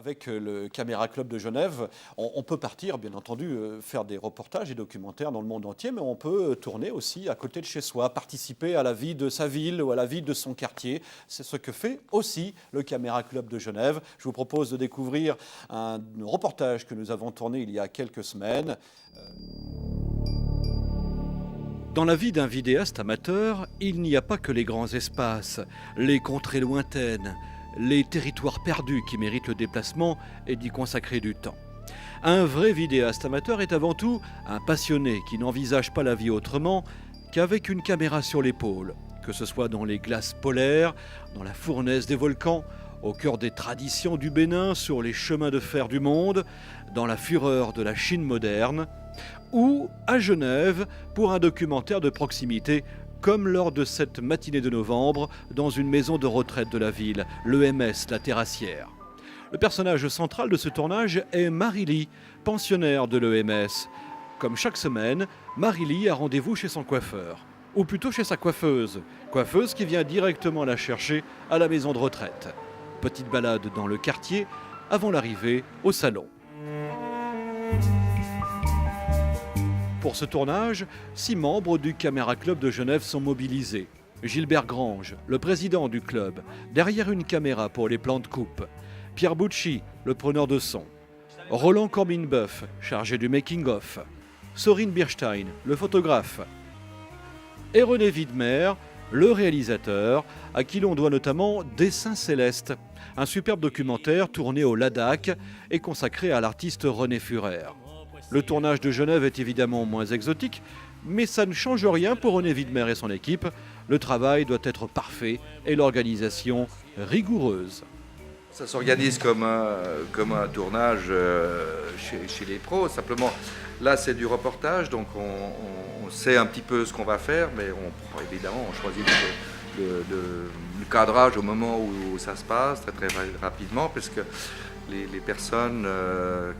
Avec le Caméra Club de Genève, on peut partir, bien entendu, faire des reportages et documentaires dans le monde entier, mais on peut tourner aussi à côté de chez soi, participer à la vie de sa ville ou à la vie de son quartier. C'est ce que fait aussi le Caméra Club de Genève. Je vous propose de découvrir un reportage que nous avons tourné il y a quelques semaines. Dans la vie d'un vidéaste amateur, il n'y a pas que les grands espaces, les contrées lointaines, les territoires perdus qui méritent le déplacement et d'y consacrer du temps. Un vrai vidéaste amateur est avant tout un passionné qui n'envisage pas la vie autrement qu'avec une caméra sur l'épaule, que ce soit dans les glaces polaires, dans la fournaise des volcans, au cœur des traditions du Bénin, sur les chemins de fer du monde, dans la fureur de la Chine moderne, ou à Genève pour un documentaire de proximité comme lors de cette matinée de novembre dans une maison de retraite de la ville, l'EMS, la Terrassière. Le personnage central de ce tournage est Marie-Lie, pensionnaire de l'EMS. Comme chaque semaine, Marie-Lie a rendez-vous chez son coiffeur, ou plutôt chez sa coiffeuse qui vient directement la chercher à la maison de retraite. Petite balade dans le quartier avant l'arrivée au salon. Pour ce tournage, 6 membres du Caméra Club de Genève sont mobilisés. Gilbert Grange, le président du club, derrière une caméra pour les plans de coupe. Pierre Bucci, le preneur de son. Roland Corbin-Boeuf, chargé du making-of. Sorine Birstein, le photographe. Et René Widmer, le réalisateur, à qui l'on doit notamment Dessin Céleste, un superbe documentaire tourné au Ladakh et consacré à l'artiste René Furer. Le tournage de Genève est évidemment moins exotique, mais ça ne change rien pour René Widmer et son équipe. Le travail doit être parfait et l'organisation rigoureuse. Ça s'organise comme un tournage chez les pros. Simplement, là, c'est du reportage, donc on sait un petit peu ce qu'on va faire, mais évidemment, on choisit le cadrage au moment où ça se passe, très très rapidement, parce que les personnes,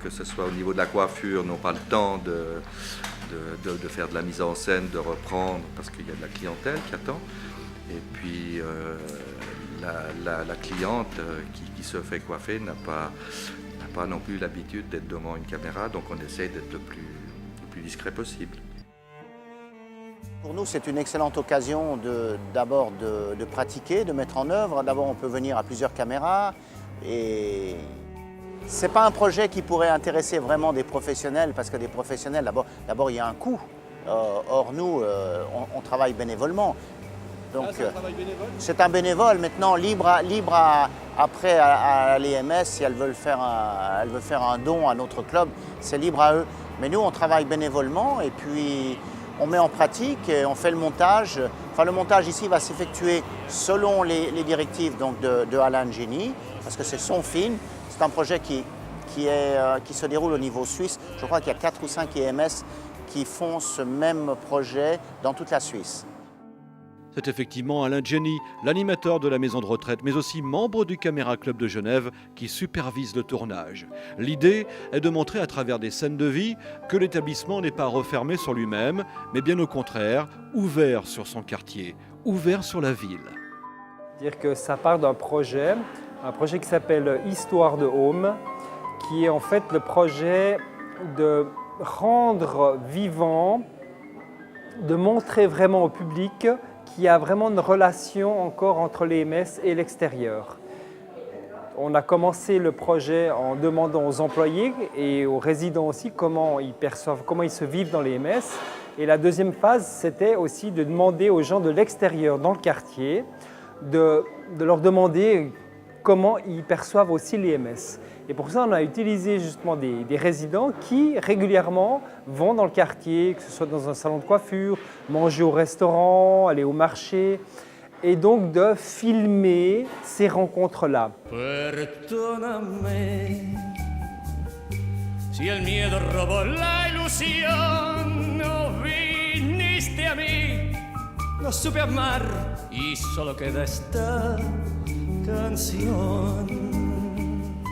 que ce soit au niveau de la coiffure, n'ont pas le temps de faire de la mise en scène, de reprendre, parce qu'il y a de la clientèle qui attend. Et puis la cliente qui se fait coiffer n'a pas non plus l'habitude d'être devant une caméra, donc on essaie d'être le plus discret possible. Pour nous, c'est une excellente occasion d'abord de pratiquer, de mettre en œuvre. D'abord, on peut venir à plusieurs caméras et c'est pas un projet qui pourrait intéresser vraiment des professionnels parce que des professionnels, d'abord il y a un coût. Or nous, on travaille bénévolement. Donc c'est un travail bénévole ? C'est un bénévole maintenant, libre après à l'EMS si elles veulent faire un don à notre club, c'est libre à eux. Mais nous, on travaille bénévolement et puis on met en pratique et on fait le montage. Enfin, le montage ici va s'effectuer selon les directives donc, de Alain Génie, parce que c'est son film. C'est un projet qui se déroule au niveau suisse. Je crois qu'il y a 4 ou 5 EMS qui font ce même projet dans toute la Suisse. C'est effectivement Alain Génie, l'animateur de la maison de retraite, mais aussi membre du Caméra Club de Genève, qui supervise le tournage. L'idée est de montrer à travers des scènes de vie que l'établissement n'est pas refermé sur lui-même, mais bien au contraire, ouvert sur son quartier, ouvert sur la ville. Dire que ça part d'un projet, qui s'appelle Histoire de Home, qui est en fait le projet de rendre vivant, de montrer vraiment au public qu'il y a vraiment une relation encore entre l'EMS et l'extérieur. On a commencé le projet en demandant aux employés et aux résidents aussi comment ils perçoivent, comment ils se vivent dans l'EMS. Et la deuxième phase, c'était aussi de demander aux gens de l'extérieur, dans le quartier, de leur demander comment ils perçoivent aussi l'EMS. Et pour ça, on a utilisé justement des résidents qui régulièrement vont dans le quartier, que ce soit dans un salon de coiffure, manger au restaurant, aller au marché, et donc de filmer ces rencontres-là. Perdóname si el miedo robó la ilusión, no viniste a mí, no supe amar y solo queda esta canción.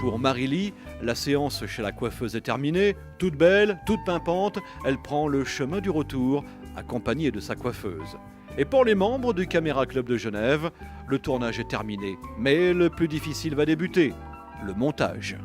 Pour Marie-Lie, la séance chez la coiffeuse est terminée. Toute belle, toute pimpante, elle prend le chemin du retour, accompagnée de sa coiffeuse. Et pour les membres du Caméra Club de Genève, le tournage est terminé. Mais le plus difficile va débuter, le montage.